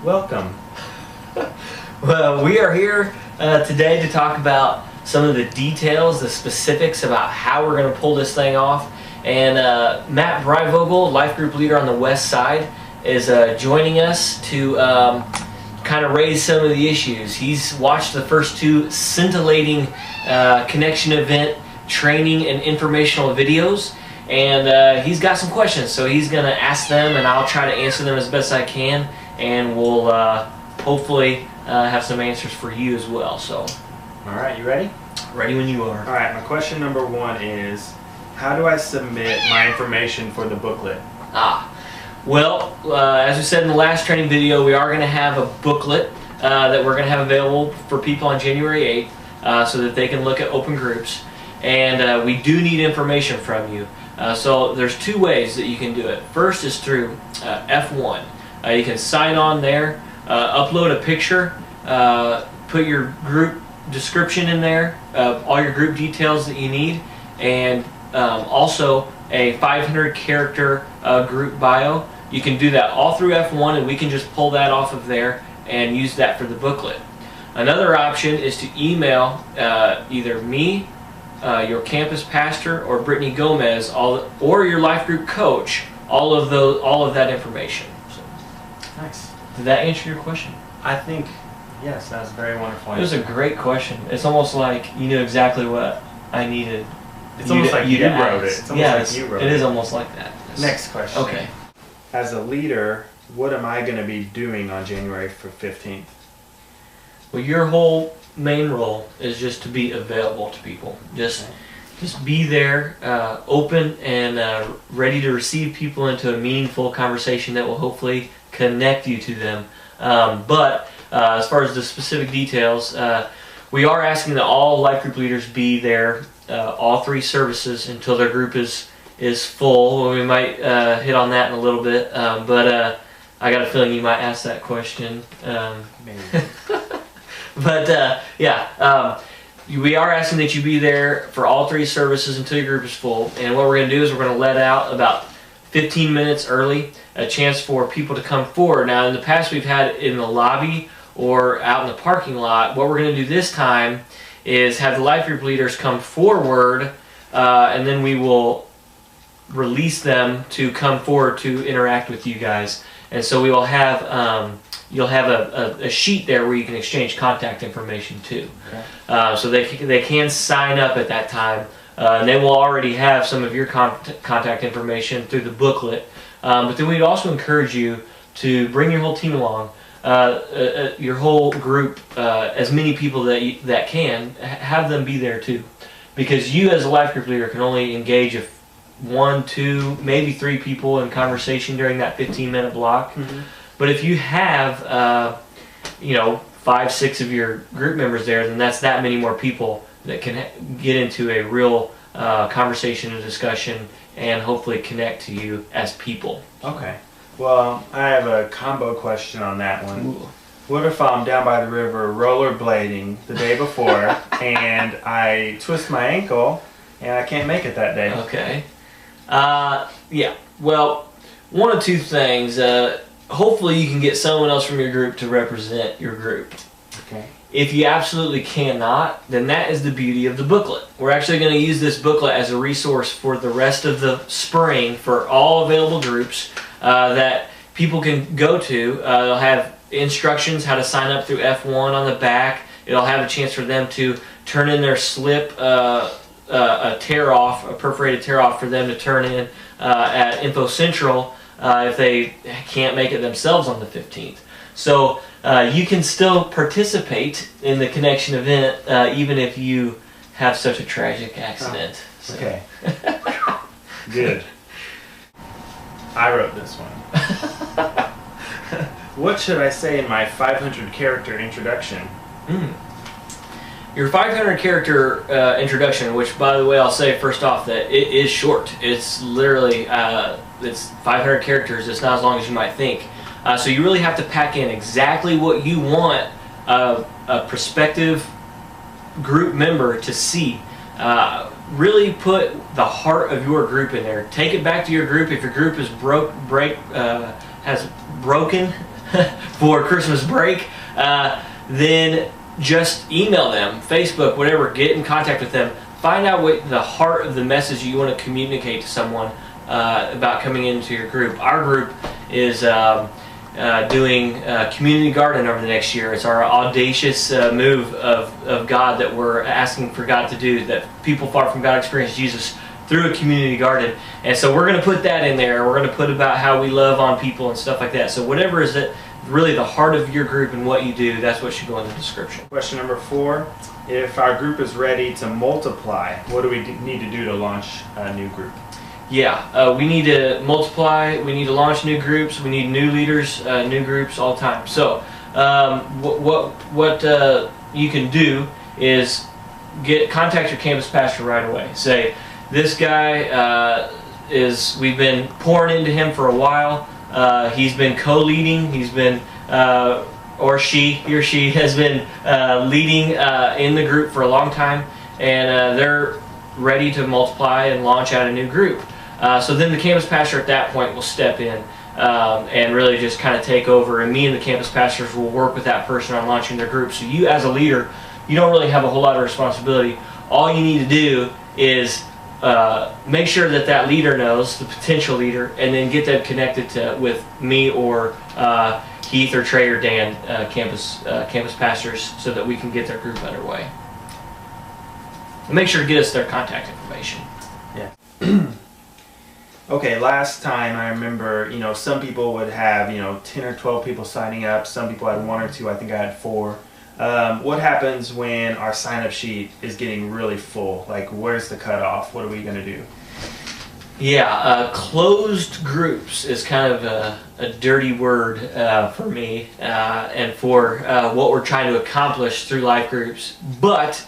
Welcome. Well, we are here today to talk about some of the details, the specifics about how we're going to pull this thing off. And Matt Breivogel, life group leader on the west side, is joining us to kind of raise some of the issues. He's watched the first two scintillating connection event training and informational videos, and he's got some questions, so he's going to ask them, and I'll try to answer them as best I can, and we'll hopefully have some answers for you as well. So, all right, you ready? Ready when you are. All right, my question number one is, how do I submit my information for the booklet? Well, as we said in the last training video, we are going to have a booklet that we're going to have available for people on January 8th so that they can look at open groups. And we do need information from you. So there's two ways that you can do it. First is through F1. You can sign on there, upload a picture, put your group description in there, all your group details that you need, and also a 500 character group bio. You can do that all through F1, and we can just pull that off of there and use that for the booklet. Another option is to email either me, your campus pastor, or Brittany Gomez, or your life group coach, all of that information. So, nice. Did that answer your question? I think yes, that was very wonderful. It was a great question. It's almost like you knew exactly what I needed. It's almost like you wrote it. It's almost like you wrote it. It is almost like that. Next question. Okay. As a leader, what am I going to be doing on January 15th? Well, your whole main role is just to be available to people. Just be there, open and ready to receive people into a meaningful conversation that will hopefully connect you to them. But as far as the specific details, we are asking that all life group leaders be there all three services until their group is full. We might hit on that in a little bit, but I got a feeling you might ask that question. Maybe. But we are asking that you be there for all three services until your group is full. And what we're going to do is we're going to let out about 15 minutes early a chance for people to come forward. Now, in the past, we've had it in the lobby or out in the parking lot. What we're going to do this time is have the life group leaders come forward, and then we will release them to come forward to interact with you guys. And so we will have you'll have a sheet there where you can exchange contact information too. Okay. So they can sign up at that time, and they will already have some of your contact information through the booklet. But then we'd also encourage you to bring your whole team along, your whole group, as many people that can, have them be there too, because you as a life group leader can only engage if 1, 2, maybe 3 people in conversation during that 15-minute block. Mm-hmm. But if you have 5, 6 of your group members there, then that's that many more people that can get into a real conversation and discussion and hopefully connect to you as people. Okay. Well, I have a combo question on that one. Ooh. What if I'm down by the river rollerblading the day before and I twist my ankle and I can't make it that day? Okay. Yeah. Well, one of two things. Hopefully you can get someone else from your group to represent your group. Okay. If you absolutely cannot, then that is the beauty of the booklet. We're actually going to use this booklet as a resource for the rest of the spring for all available groups that people can go to. It'll have instructions how to sign up through F1 on the back. It'll have a chance for them to turn in their slip, a perforated tear-off for them to turn in at Info Central if they can't make it themselves on the 15th. So you can still participate in the connection event even if you have such a tragic accident. Oh, so. Okay. Good. I wrote this one. What should I say in my 500 character introduction? Your 500 character introduction, which by the way I'll say first off that it is short. It's literally it's 500 characters. It's not as long as you might think. So you really have to pack in exactly what you want a prospective group member to see. Really put the heart of your group in there. Take it back to your group. If your group is has broken, for Christmas break, then just email them, Facebook, whatever, get in contact with them. Find out what the heart of the message you want to communicate to someone about coming into your group. Our group is doing community garden over the next year. It's our audacious move of God that we're asking for God to do, that people far from God experience Jesus through a community garden. And so we're going to put that in there. We're going to put about how we love on people and stuff like that. So whatever is it, really the heart of your group and what you do, that's what should go in the description. Question number 4. If our group is ready to multiply, what do we need to do to launch a new group? Yeah, we need to multiply, we need to launch new groups, we need new leaders, new groups all the time. So what you can do is contact your campus pastor right away. Say, this guy we've been pouring into him for a while. He's been co-leading, he's been he or she has been leading in the group for a long time, and they're ready to multiply and launch out a new group. So then the campus pastor at that point will step in and really just kind of take over, and me and the campus pastors will work with that person on launching their group. So you as a leader, you don't really have a whole lot of responsibility. All you need to do is make sure that that leader knows, the potential leader, and then get them connected with me or Heath or Trey or Dan, campus pastors, so that we can get their group underway. And make sure to get us their contact information. Yeah. Okay, last time I remember, some people would have, 10 or 12 people signing up. Some people had 1 or 2. I think I had 4. What happens when our sign-up sheet is getting really full? Like, where's the cutoff? What are we going to do? Yeah, closed groups is kind of a dirty word for me and for what we're trying to accomplish through life groups. But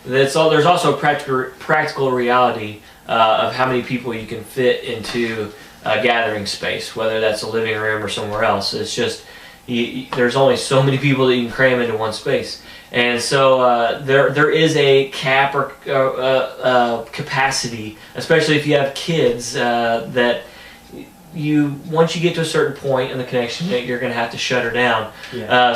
there's also a practical reality of how many people you can fit into a gathering space, whether that's a living room or somewhere else. It's just there's only so many people that you can cram into one space, and so there is a cap or capacity, especially if you have kids, that once you get to a certain point in the connection, you're going to have to shut her down. Yeah.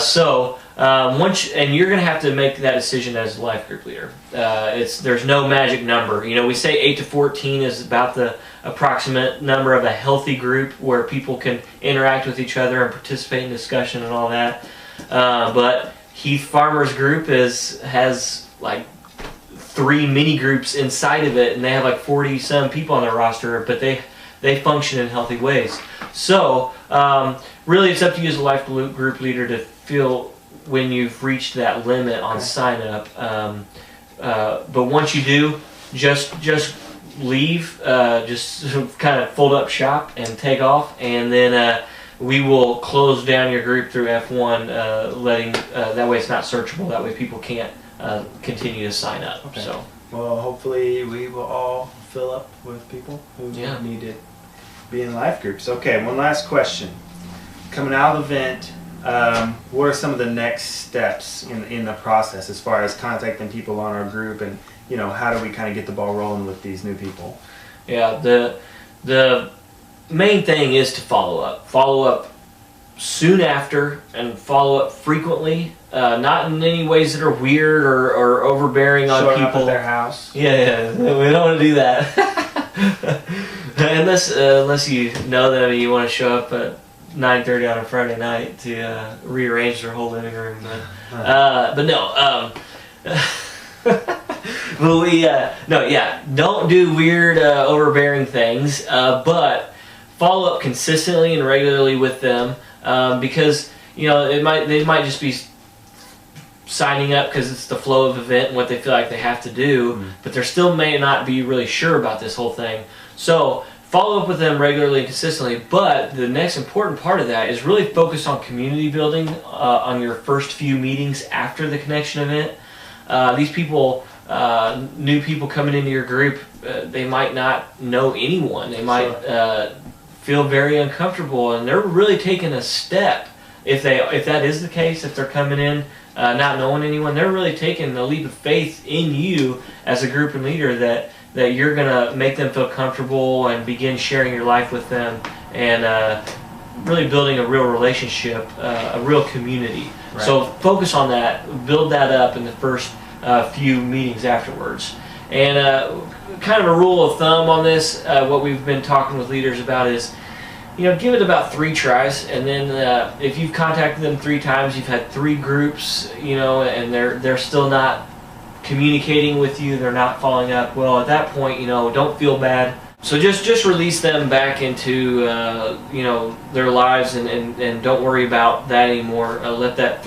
And you're going to have to make that decision as a life group leader. There's no magic number. We say 8 to 14 is about the approximate number of a healthy group where people can interact with each other and participate in discussion and all that. But Heath Farmer's group has like 3 mini groups inside of it, and they have like 40-some people on their roster, but they function in healthy ways. So really it's up to you as a life group leader to feel when you've reached that limit on sign up. But once you do, just leave, just kind of fold up shop and take off, and then we will close down your group through F1, that way it's not searchable, that way people can't continue to sign up. Okay. So, well, hopefully we will all fill up with people who need to be in life groups. Okay, one last question. Coming out of the event, what are some of the next steps in the process as far as contacting people on our group, and how do we kind of get the ball rolling with these new people? Yeah, the main thing is to follow up soon after, and follow up frequently, not in any ways that are weird or overbearing on people. Showing up at their house. Yeah, we don't want to do that. unless you know them and you want to show up at 9:30 on a Friday night to rearrange their whole living room, but no. But don't do weird, overbearing things, but follow up consistently and regularly with them, because they might just be signing up because it's the flow of the event and what they feel like they have to do, but they still may not be really sure about this whole thing. So follow up with them regularly and consistently, but the next important part of that is really focus on community building on your first few meetings after the connection event. These people, new people coming into your group, they might not know anyone. They might feel very uncomfortable, and they're really taking a step. If that is the case, if they're coming in not knowing anyone, they're really taking a leap of faith in you as a group and leader that you're going to make them feel comfortable and begin sharing your life with them, and really building a real relationship, a real community. Right. So focus on that, build that up in the first few meetings afterwards. And kind of a rule of thumb on this, what we've been talking with leaders about is, give it about 3 tries, and then if you've contacted them 3 times, you've had 3 groups, and they're still not communicating with you, they're not following up. Well, at that point, don't feel bad. So just release them back into their lives, and don't worry about that anymore. Let that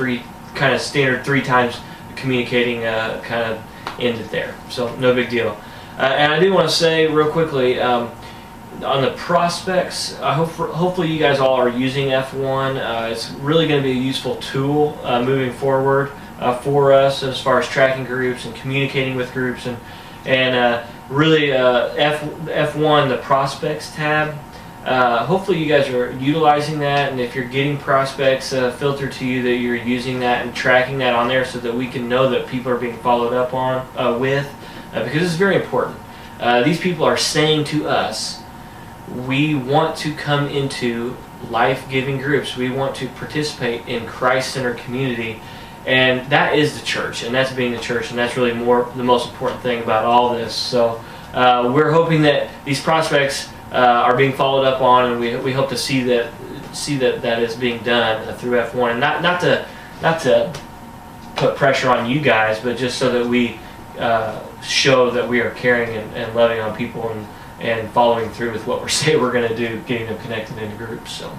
standard 3 times communicating kind of end it there. So no big deal. And I do want to say real quickly, on the prospects, hopefully you guys all are using F1. It's really going to be a useful tool moving forward for us as far as tracking groups and communicating with groups, and really F1, the prospects tab. Hopefully you guys are utilizing that, and if you're getting prospects filtered to you, that you're using that and tracking that on there so that we can know that people are being followed up on because it's very important. These people are saying to us, we want to come into life-giving groups. We want to participate in Christ-centered community, and that is the church, and that's being the church, and that's really the most important thing about all this. So we're hoping that these prospects are being followed up on, and we hope to see that is being done through F1, and not to put pressure on you guys, but just so that we show that we are caring and loving on people and following through with what we're going to do, getting them connected into groups. So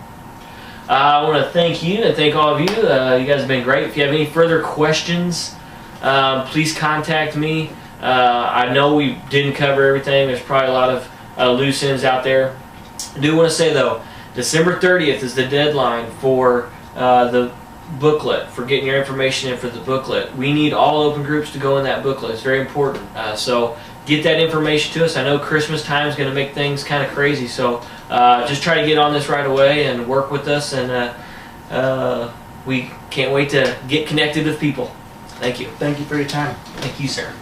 I want to thank you and thank all of you. You guys have been great. If you have any further questions, please contact me. I know we didn't cover everything. There's probably a lot of loose ends out there. I do want to say though, December 30th is the deadline for the booklet, for getting your information in for the booklet. We need all open groups to go in that booklet. It's very important. So get that information to us. I know Christmas time is going to make things kind of crazy, so just try to get on this right away and work with us, and we can't wait to get connected with people. Thank you. Thank you for your time. Thank you, sir.